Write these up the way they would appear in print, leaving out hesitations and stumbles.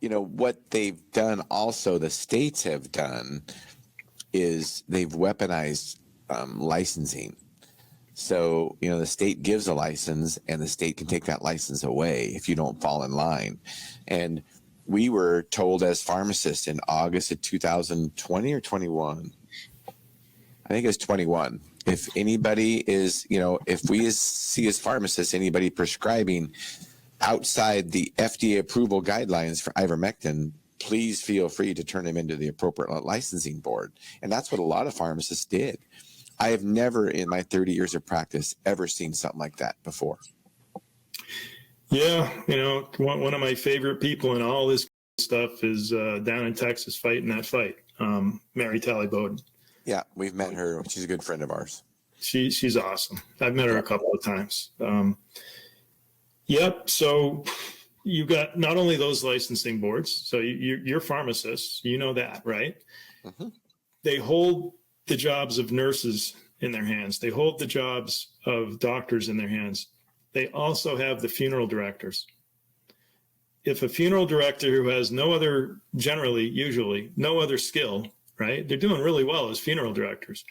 what they've done also, the states have done, is they've weaponized licensing. So, the state gives a license and the state can take that license away if you don't fall in line. And we were told as pharmacists in August of 2020 or 21, I think it's 21, if anybody is, if we see as pharmacists, anybody prescribing outside the FDA approval guidelines for ivermectin, please feel free to turn them into the appropriate licensing board. And that's what a lot of pharmacists did. I have never in my 30 years of practice ever seen something like that before. Yeah, one of my favorite people in all this stuff is down in Texas fighting that fight, Mary Talley Bowden. Yeah, we've met her. She's a good friend of ours. She's awesome. I've met her a couple of times. Yep. So you've got not only those licensing boards, so you're pharmacists, that, right? Mm-hmm. They hold the jobs of nurses in their hands. They hold the jobs of doctors in their hands. They also have the funeral directors. If a funeral director who has usually no other skill, right? They're doing really well as funeral directors.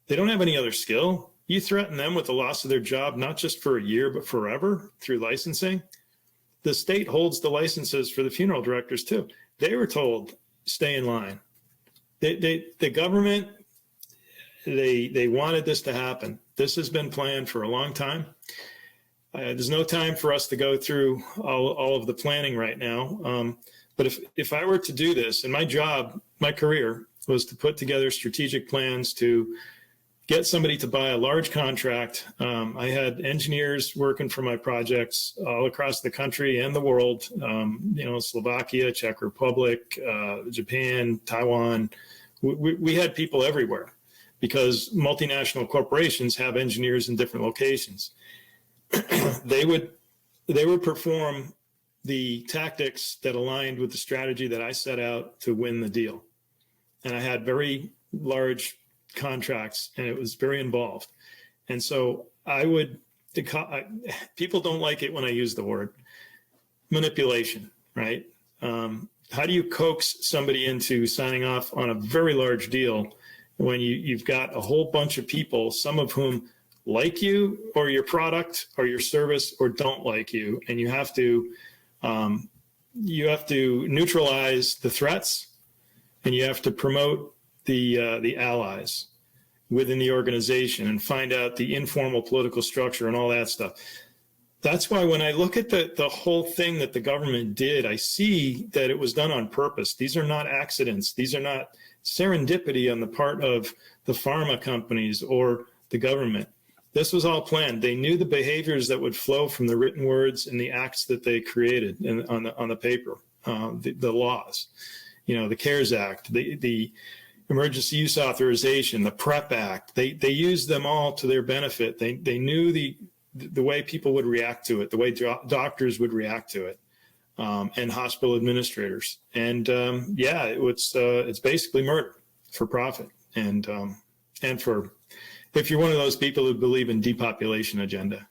They don't have any other skill. You threaten them with the loss of their job, not just for a year, but forever through licensing. The state holds the licenses for the funeral directors too. They were told, stay in line. The government, they wanted this to happen. This has been planned for a long time. There's no time for us to go through all of the planning right now. But if I were to do this, and my career was to put together strategic plans to get somebody to buy a large contract. I had engineers working for my projects all across the country and the world, Slovakia, Czech Republic, Japan, Taiwan. We had people everywhere because multinational corporations have engineers in different locations. They would perform the tactics that aligned with the strategy that I set out to win the deal. And I had very large contracts and it was very involved. And so people don't like it when I use the word manipulation, right? How do you coax somebody into signing off on a very large deal when you've got a whole bunch of people, some of whom like you or your product or your service or don't like you, and you have to neutralize the threats and you have to promote the allies within the organization and find out the informal political structure and all that stuff. That's why when I look at the whole thing that the government did, I see that it was done on purpose. These are not accidents. These are not serendipity on the part of the pharma companies or the government. This was all planned. They knew the behaviors that would flow from the written words and the acts that they created on the paper, the laws, the CARES Act, the Emergency Use Authorization, the PrEP Act. They used them all to their benefit. They knew the way people would react to it, the way doctors would react to it, and hospital administrators. And it's basically murder for profit and for. If you're one of those people who believe in depopulation agenda,